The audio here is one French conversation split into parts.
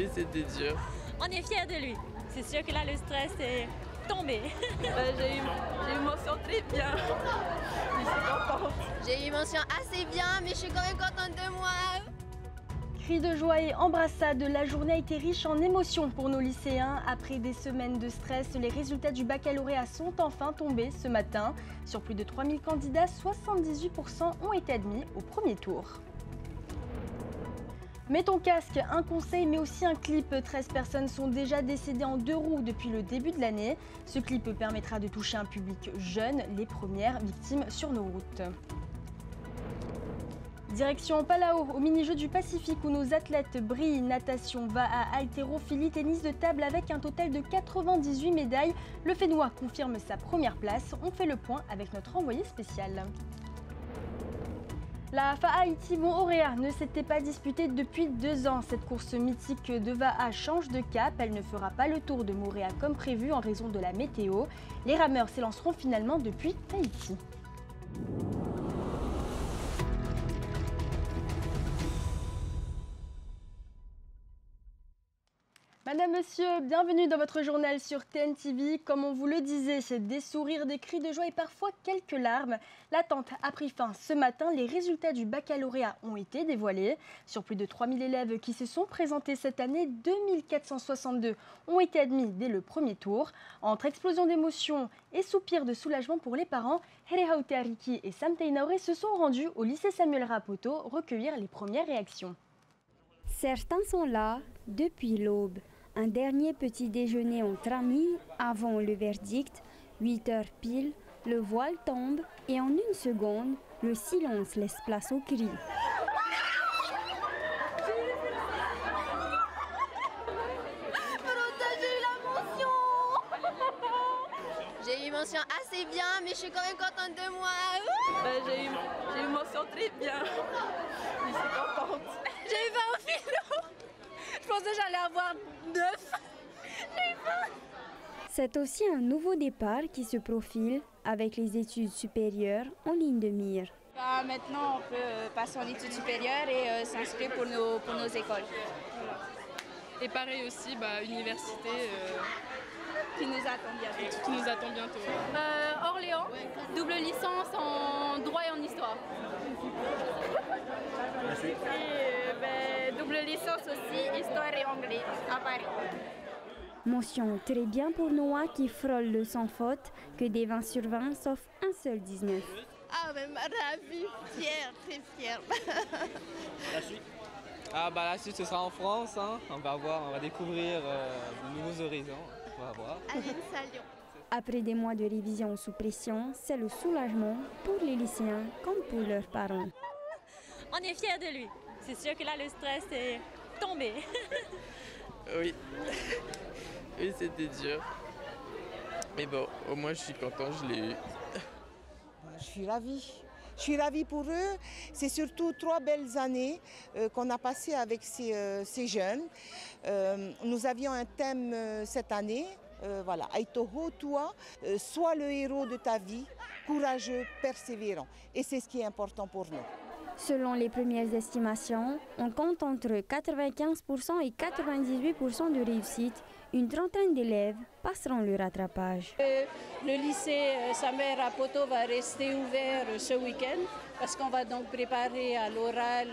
Oui, c'était dur. On est fiers de lui. C'est sûr que là, le stress est tombé. J'ai une mention très bien. Je suis contente. J'ai une mention assez bien, mais je suis quand même contente de moi. Cris de joie et embrassades, la journée a été riche en émotions pour nos lycéens. Après des semaines de stress, les résultats du baccalauréat sont enfin tombés ce matin. Sur plus de 3000 candidats, 78% ont été admis au premier tour. Mets ton casque, un conseil mais aussi un clip. 13 personnes sont déjà décédées en 2 roues depuis le début de l'année. Ce clip permettra de toucher un public jeune, les premières victimes sur nos routes. Direction Palau, au mini-jeux du Pacifique où nos athlètes brillent. Natation, va à haltérophilie, tennis de table avec un total de 98 médailles. Le Fénois confirme sa première place. On fait le point avec notre envoyé spécial. La Haïti Bon-Auréa ne s'était pas disputée depuis 2 ans. Cette course mythique de Va'a change de cap. Elle ne fera pas le tour de Mooréa comme prévu en raison de la météo. Les rameurs s'élanceront finalement depuis Tahiti. Madame, Monsieur, bienvenue dans votre journal sur TNTV. Comme on vous le disait, des sourires, des cris de joie et parfois quelques larmes. L'attente a pris fin ce matin. Les résultats du baccalauréat ont été dévoilés. Sur plus de 3000 élèves qui se sont présentés cette année, 2462 ont été admis dès le premier tour. Entre explosion d'émotions et soupirs de soulagement pour les parents, Herehaute Ariki et Sam Tainaure se sont rendus au lycée Samuel Rapoto recueillir les premières réactions. Certains sont là depuis l'aube. Un dernier petit déjeuner entre amis avant le verdict. 8 heures pile, le voile tombe et en une seconde, le silence laisse place aux cris. J'ai une mention assez bien, mais je suis quand même contente de moi. J'ai une mention très bien. Je suis contente. J'ai eu 20 au philo. Je pensais que j'allais avoir 9. J'ai eu 20. C'est aussi un nouveau départ qui se profile avec les études supérieures en ligne de mire. Maintenant, on peut passer en études supérieures et s'inscrire pour nos écoles. Voilà. Et pareil aussi, université Qui nous attend bientôt. qui nous attend bientôt. Orléans, double licence en droit et en histoire. Et double licence aussi, histoire et anglais à Paris. Mention très bien pour Noah qui frôle le sans faute, que des 20 sur 20 sauf un seul 19. Ah, même ravie, fière, très fière. La suite la suite ce sera en France, hein. On va voir, on va découvrir de nouveaux horizons. On va voir. Allez, salut. Après des mois de révision sous pression, c'est le soulagement pour les lycéens comme pour leurs parents. On est fiers de lui. C'est sûr que là, le stress est tombé. Oui. Oui, c'était dur. Mais bon, au moins je suis content, je l'ai eu. Je suis ravie. Je suis ravie pour eux. C'est surtout 3 belles années qu'on a passées avec ces jeunes. Nous avions un thème cette année. Voilà, Aitoho, toi, sois le héros de ta vie, courageux, persévérant. Et c'est ce qui est important pour nous. Selon les premières estimations, on compte entre 95% et 98% de réussite. Une trentaine d'élèves passeront le rattrapage. Le lycée Samuel Rapoto va rester ouvert ce week-end parce qu'on va donc préparer à l'oral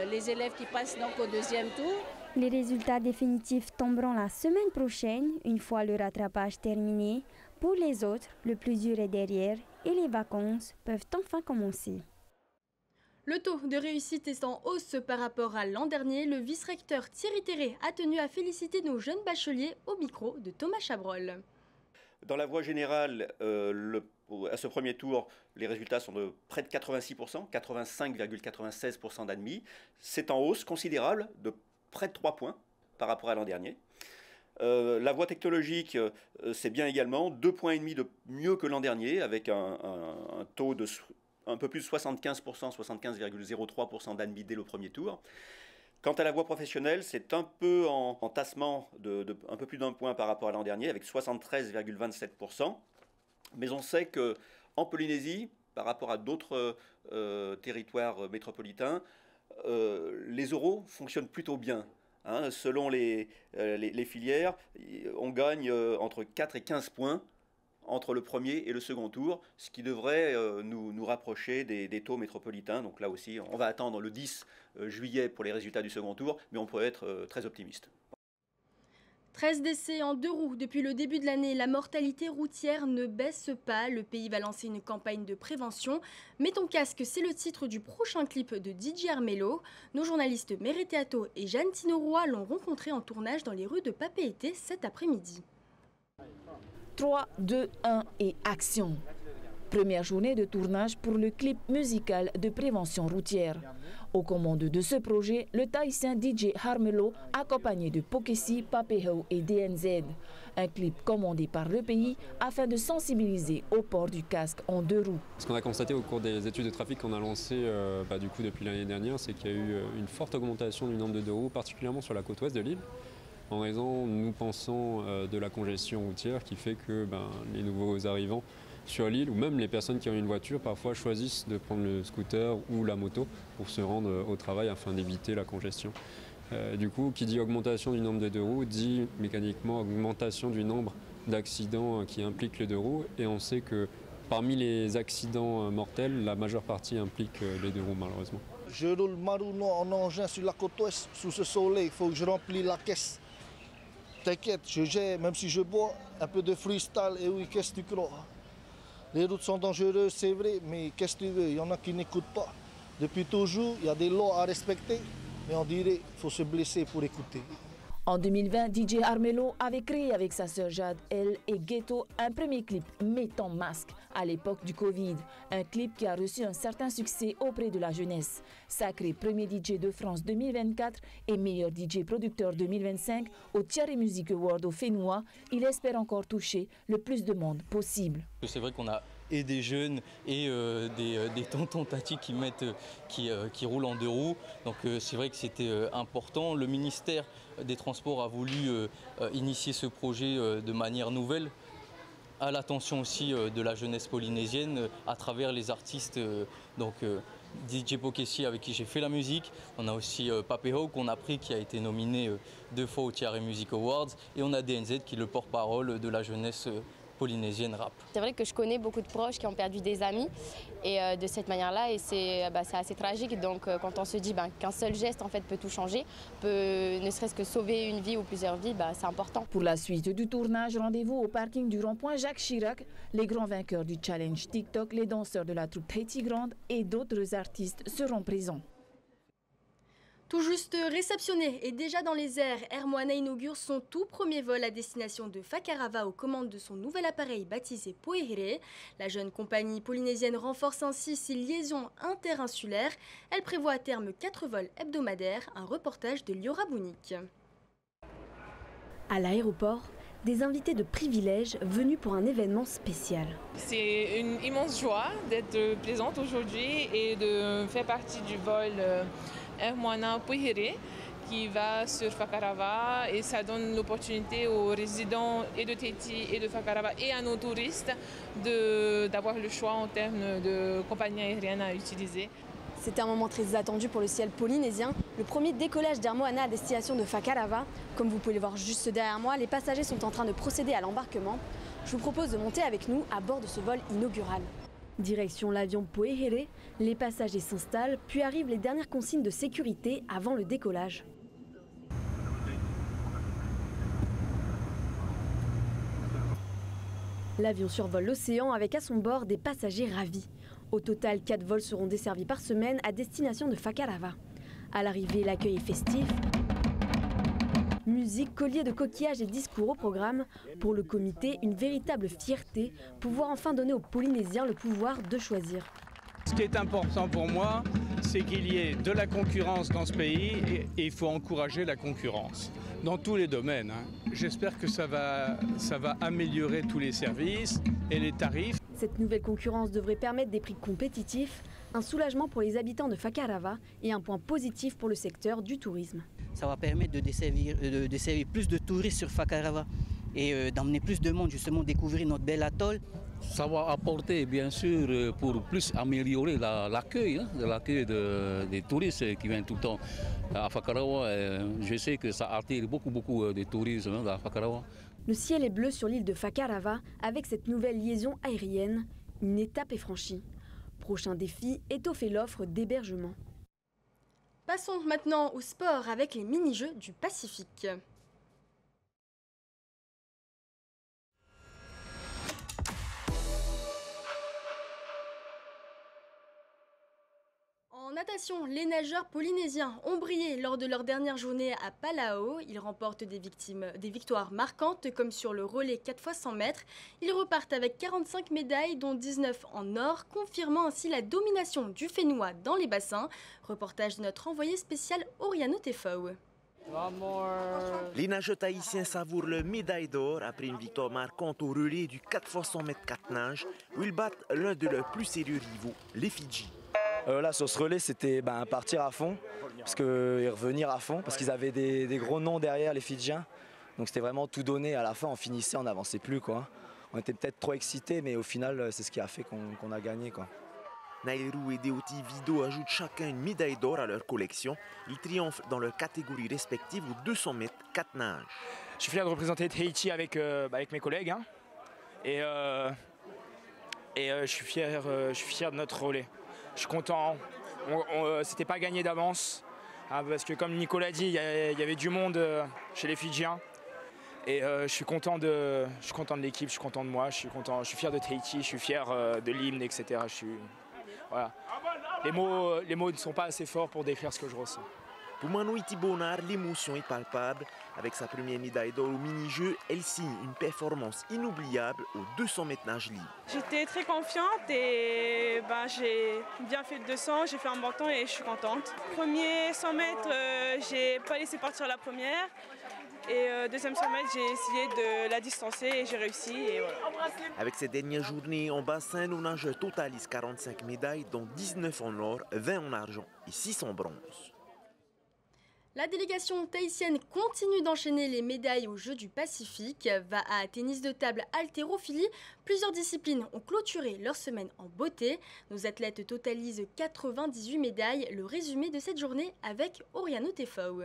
les élèves qui passent donc au deuxième tour. Les résultats définitifs tomberont la semaine prochaine, une fois le rattrapage terminé. Pour les autres, le plus dur est derrière et les vacances peuvent enfin commencer. Le taux de réussite est en hausse par rapport à l'an dernier. Le vice-recteur Thierry Terré a tenu à féliciter nos jeunes bacheliers au micro de Thomas Chabrol. Dans la voie générale, à ce premier tour, les résultats sont de près de 86%, 85,96% d'admis. C'est en hausse considérable de près de 3 points par rapport à l'an dernier. La voie technologique, c'est bien également 2,5 points de mieux que l'an dernier, avec un taux de un peu plus de 75%, 75,03% d'admis dès le premier tour. Quant à la voie professionnelle, c'est un peu en tassement de un peu plus d'1 point par rapport à l'an dernier, avec 73,27%. Mais on sait qu'en Polynésie, par rapport à d'autres territoires métropolitains, les oraux fonctionnent plutôt bien. Hein, selon les filières, on gagne entre 4 et 15 points entre le premier et le second tour, ce qui devrait nous rapprocher des taux métropolitains. Donc là aussi, on va attendre le 10 juillet pour les résultats du second tour, mais on peut être très optimiste. 13 décès en 2 roues depuis le début de l'année. La mortalité routière ne baisse pas. Le pays va lancer une campagne de prévention. Mets ton casque, c'est le titre du prochain clip de DJ Armello. Nos journalistes Mereteato et Jeanne Tinoroy l'ont rencontré en tournage dans les rues de Papeete cet après-midi. 3, 2, 1 et action. Première journée de tournage pour le clip musical de prévention routière. Aux commandes de ce projet, le Tahitien DJ Armello, accompagné de Pokessi, Papeho et DNZ. Un clip commandé par le pays afin de sensibiliser au port du casque en 2 roues. Ce qu'on a constaté au cours des études de trafic qu'on a lancées du coup, depuis l'année dernière, c'est qu'il y a eu une forte augmentation du nombre de 2 roues, particulièrement sur la côte ouest de l'île, en raison, nous pensons, de la congestion routière qui fait que les nouveaux arrivants sur l'île, ou même les personnes qui ont une voiture, parfois choisissent de prendre le scooter ou la moto pour se rendre au travail afin d'éviter la congestion. Du coup, qui dit augmentation du nombre de 2 roues, dit mécaniquement augmentation du nombre d'accidents qui impliquent les 2 roues. Et on sait que parmi les accidents mortels, la majeure partie implique les 2 roues malheureusement. Je roule Maruno en engin sur la côte ouest, sous ce soleil, il faut que je remplisse la caisse. T'inquiète, je gère, même si je bois, un peu de freestyle, et oui, qu'est-ce que tu crois? Les routes sont dangereuses, c'est vrai, mais qu'est-ce que tu veux? Il y en a qui n'écoutent pas. Depuis toujours, il y a des lois à respecter, mais on dirait qu'il faut se blesser pour écouter. En 2020, DJ Armello avait créé avec sa sœur Jade, elle et Ghetto, un premier clip Mettant masque à l'époque du Covid. Un clip qui a reçu un certain succès auprès de la jeunesse. Sacré premier DJ de France 2024 et meilleur DJ producteur 2025 au Thierry Music Award au Fénois, il espère encore toucher le plus de monde possible. C'est vrai qu'on a et des jeunes et des tontons tatis qui roulent en 2 roues. Donc c'est vrai que c'était important. Le ministère des Transports a voulu initier ce projet de manière nouvelle, à l'attention aussi de la jeunesse polynésienne à travers les artistes. DJ Pokessi avec qui j'ai fait la musique. On a aussi Papeho qu'on a pris, qui a été nominé 2 fois au Thierry Music Awards. Et on a DNZ qui est le porte-parole de la jeunesse polynésienne rap. C'est vrai que je connais beaucoup de proches qui ont perdu des amis et de cette manière-là, et c'est assez tragique. Donc quand on se dit qu'un seul geste en fait peut tout changer, peut ne serait-ce que sauver une vie ou plusieurs vies, c'est important. Pour la suite du tournage, rendez-vous au parking du rond-point Jacques Chirac. Les grands vainqueurs du challenge TikTok, les danseurs de la troupe Tahiti Grande et d'autres artistes seront présents. Tout juste réceptionné et déjà dans les airs, Air Moana inaugure son tout premier vol à destination de Fakarava aux commandes de son nouvel appareil baptisé Poehere. La jeune compagnie polynésienne renforce ainsi ses liaisons interinsulaires. Elle prévoit à terme 4 vols hebdomadaires, un reportage de Liora Bounik. À l'aéroport, des invités de privilège venus pour un événement spécial. C'est une immense joie d'être présente aujourd'hui et de faire partie du vol Air Moana Poehere qui va sur Fakarava, et ça donne l'opportunité aux résidents et de Tahiti et de Fakarava et à nos touristes d'avoir le choix en termes de compagnie aérienne à utiliser. C'était un moment très attendu pour le ciel polynésien, le premier décollage d'Air Moana à destination de Fakarava. Comme vous pouvez le voir juste derrière moi, les passagers sont en train de procéder à l'embarquement. Je vous propose de monter avec nous à bord de ce vol inaugural. Direction l'avion Poehere, les passagers s'installent, puis arrivent les dernières consignes de sécurité avant le décollage. L'avion survole l'océan avec à son bord des passagers ravis. Au total, 4 vols seront desservis par semaine à destination de Fakarava. À l'arrivée, l'accueil est festif. Musique, collier de coquillages et discours au programme. Pour le comité, une véritable fierté, pouvoir enfin donner aux Polynésiens le pouvoir de choisir. Ce qui est important pour moi, c'est qu'il y ait de la concurrence dans ce pays et il faut encourager la concurrence dans tous les domaines. J'espère que ça va améliorer tous les services et les tarifs. Cette nouvelle concurrence devrait permettre des prix compétitifs, un soulagement pour les habitants de Fakarava et un point positif pour le secteur du tourisme. Ça va permettre de desservir plus de touristes sur Fakarava et d'emmener plus de monde justement découvrir notre bel atoll Ça va apporter, bien sûr, pour plus améliorer l'accueil des touristes qui viennent tout le temps à Fakarawa. Je sais que ça attire beaucoup de tourisme à Fakarawa. Le ciel est bleu sur l'île de Fakarawa avec cette nouvelle liaison aérienne. Une étape est franchie. Prochain défi, étoffer l'offre d'hébergement. Passons maintenant au sport avec les mini-jeux du Pacifique. En natation, les nageurs polynésiens ont brillé lors de leur dernière journée à Palau. Ils remportent des victoires marquantes comme sur le relais 4x100 mètres. Ils repartent avec 45 médailles dont 19 en or, confirmant ainsi la domination du Fénois dans les bassins. Reportage de notre envoyé spécial Oriano Tefau. Les nageurs haïtiens savourent leur médaille d'or après une victoire marquante au relais du 4x100 mètres 4 nages où ils battent l'un de leurs plus sérieux rivaux, les Fidji. Là sur ce relais c'était partir à fond et revenir à fond parce qu'ils avaient des gros noms derrière les Fidjiens, donc c'était vraiment tout donné. À la fin on finissait, on n'avançait plus quoi. On était peut-être trop excités mais au final c'est ce qui a fait qu'on a gagné quoi. Nairou et Deoti Vido ajoutent chacun une médaille d'or à leur collection. Ils triomphent dans leurs catégories respectives aux 200 mètres 4 nages. Je suis fier de représenter Tahiti avec mes collègues et je suis fier de notre relais. Je suis content, c'était pas gagné d'avance, parce que comme Nicolas dit, il y avait du monde chez les Fidjiens. Et je suis content de l'équipe, je suis content de moi, je suis fier de Tahiti, je suis fier de l'hymne, etc. Voilà. Les mots ne sont pas assez forts pour décrire ce que je ressens. Pour Manoiti Bonnard, l'émotion est palpable. Avec sa première médaille d'or au mini-jeu, elle signe une performance inoubliable aux 200 mètres nage libre. J'étais très confiante et j'ai bien fait le 200, j'ai fait un bon temps et je suis contente. Premier 100 mètres, j'ai pas laissé partir la première. Et deuxième 100 mètres, j'ai essayé de la distancer et j'ai réussi. Et voilà. Avec cette dernière journée en bassin, nos nageurs totalisent 45 médailles, dont 19 en or, 20 en argent et 6 en bronze. La délégation tahitienne continue d'enchaîner les médailles aux Jeux du Pacifique. Va à tennis de table, haltérophilie. Plusieurs disciplines ont clôturé leur semaine en beauté. Nos athlètes totalisent 98 médailles. Le résumé de cette journée avec Oriano Tefau.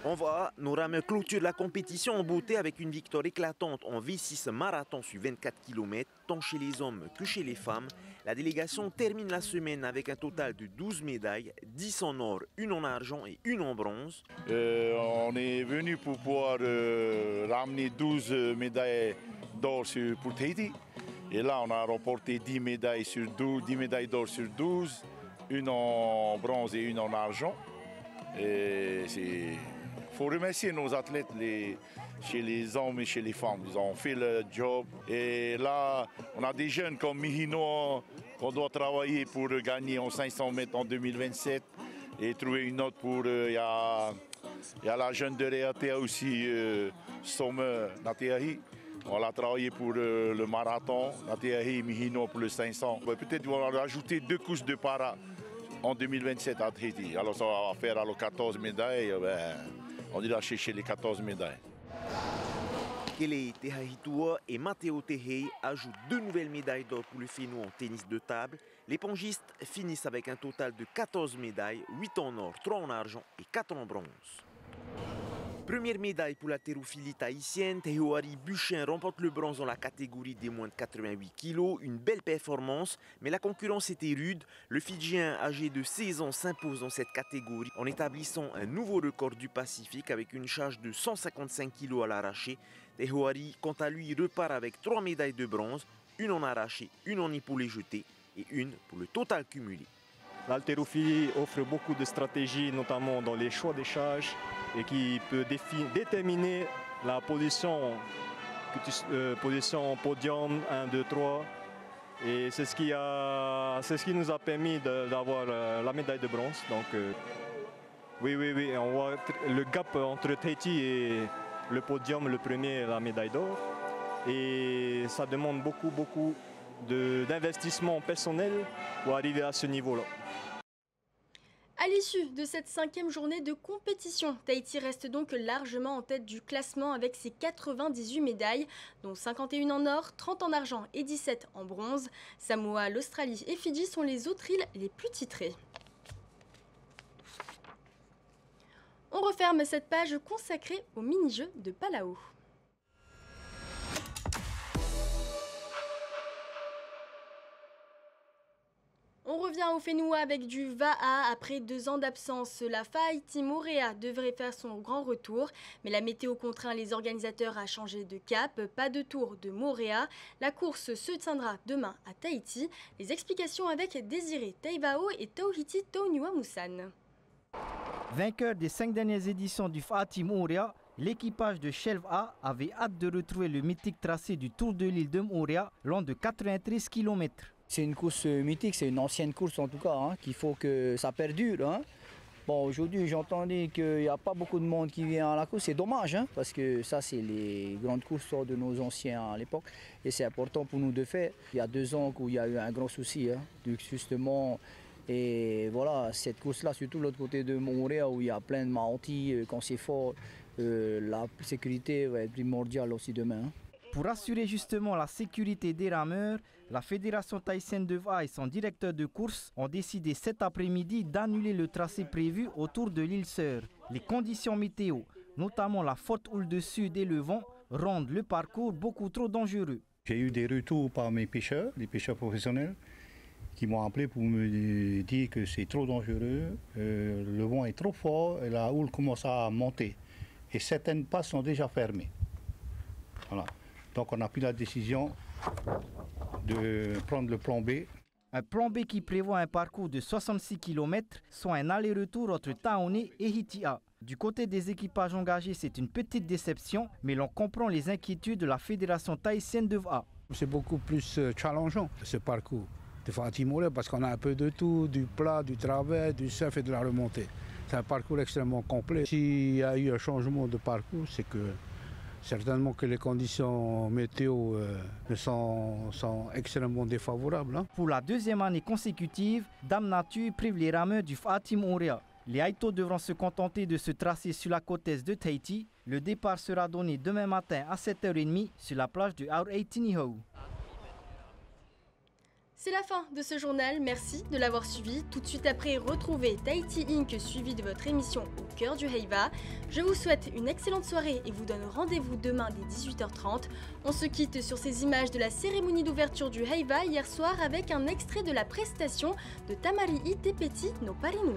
On voit, nos rameurs clôturent la compétition en beauté avec une victoire éclatante en V6 marathon sur 24 km, tant chez les hommes que chez les femmes. La délégation termine la semaine avec un total de 12 médailles, 10 en or, 1 en argent et 1 en bronze. On est venu pour pouvoir ramener 12 médailles d'or pour Tahiti. Et là, on a remporté 10 médailles d'or sur 12, 1 en bronze et 1 en argent. Il faut remercier nos athlètes chez les hommes et chez les femmes. Ils ont fait le job. Et là, on a des jeunes comme Mihino qu'on doit travailler pour gagner en 500 mètres en 2027 et trouver une note pour... Il y a la jeune de Réatea aussi, Sommer Nateahi. On l'a travaillé pour le marathon, Nateahi et Mihino pour le 500. Peut-être qu'on va rajouter 2 couches de para en 2027 à Tahiti. Alors ça va faire 14 médailles. On ira chercher les 14 médailles. Kelei Tehahitua et Matteo Tehei ajoutent 2 nouvelles médailles d'or pour le Fénois en tennis de table. Les pongistes finissent avec un total de 14 médailles, 8 en or, 3 en argent et 4 en bronze. Première médaille pour la haltérophilie tahitienne, Tehoari Buchin remporte le bronze dans la catégorie des moins de 88 kg. Une belle performance, mais la concurrence était rude. Le Fidjien âgé de 16 ans s'impose dans cette catégorie en établissant un nouveau record du Pacifique avec une charge de 155 kg à l'arraché. Tehoari, quant à lui, repart avec 3 médailles de bronze, 1 en arraché, 1 en épaulé jeté et 1 pour le total cumulé. L'haltérophilie offre beaucoup de stratégies, notamment dans les choix des charges, et qui peut déterminer la position podium 1, 2, 3. Et c'est ce qui nous a permis d'avoir la médaille de bronze. Donc oui, on voit le gap entre Tahiti et le podium, le premier, la médaille d'or. Et ça demande beaucoup d'investissement personnel pour arriver à ce niveau-là. À l'issue de cette 5e journée de compétition, Tahiti reste donc largement en tête du classement avec ses 98 médailles, dont 51 en or, 30 en argent et 17 en bronze. Samoa, l'Australie et Fidji sont les autres îles les plus titrées. On referme cette page consacrée aux mini-jeux de Palau. On revient au Whenua avec du Va'a. Après 2 ans d'absence, la Fa'aiti Moorea devrait faire son grand retour. Mais la météo contraint les organisateurs à changer de cap. Pas de tour de Moorea. La course se tiendra demain à Tahiti. Les explications avec Désiré Taivao et Tauhiti Tauniwa-Moussan. Vainqueur des 5 dernières éditions du Fa'aiti Moorea, l'équipage de Shelva avait hâte de retrouver le mythique tracé du Tour de l'île de Moorea, long de 93 km. C'est une course mythique, c'est une ancienne course en tout cas, hein, qu'il faut que ça perdure. Hein. Bon, aujourd'hui, j'entendais qu'il n'y a pas beaucoup de monde qui vient à la course. C'est dommage, hein, parce que ça, c'est les grandes courses de nos anciens à l'époque. Et c'est important pour nous de faire. Il y a 2 ans où il y a eu un grand souci, hein, justement. Et voilà, cette course-là, surtout de l'autre côté de Moorea, où il y a plein de Maoris, quand c'est fort, la sécurité va être primordiale aussi demain. Hein. Pour assurer justement la sécurité des rameurs, la Fédération tahitienne de Va'a et son directeur de course ont décidé cet après-midi d'annuler le tracé prévu autour de l'île Sœur. Les conditions météo, notamment la forte houle de sud et le vent, rendent le parcours beaucoup trop dangereux. J'ai eu des retours par mes pêcheurs, les pêcheurs professionnels, qui m'ont appelé pour me dire que c'est trop dangereux, le vent est trop fort et la houle commence à monter. Et certaines passes sont déjà fermées. Voilà. Donc on a pris la décision de prendre le plan B. Un plan B qui prévoit un parcours de 66 km, soit un aller-retour entre Taoné et Hitia. Du côté des équipages engagés, c'est une petite déception, mais l'on comprend les inquiétudes de la Fédération tahitienne de Va'a. C'est beaucoup plus challengeant ce parcours de Fa'aiti Moorea parce qu'on a un peu de tout, du plat, du travers, du surf et de la remontée. C'est un parcours extrêmement complet. S'il y a eu un changement de parcours, c'est que certainement que les conditions météo sont extrêmement défavorables. Hein. Pour la 2e année consécutive, Dame Nature prive les rameurs du Fa'aiti Moorea. Les Haïtos devront se contenter de se tracer sur la côte est de Tahiti. Le départ sera donné demain matin à 7h30 sur la plage de Aoreitiniho. C'est la fin de ce journal, merci de l'avoir suivi. Tout de suite après, retrouvez Tahiti Inc. suivi de votre émission Au cœur du Heiva. Je vous souhaite une excellente soirée et vous donne rendez-vous demain dès 18h30. On se quitte sur ces images de la cérémonie d'ouverture du Heiva hier soir avec un extrait de la prestation de Tamari Itepeti no Parinui.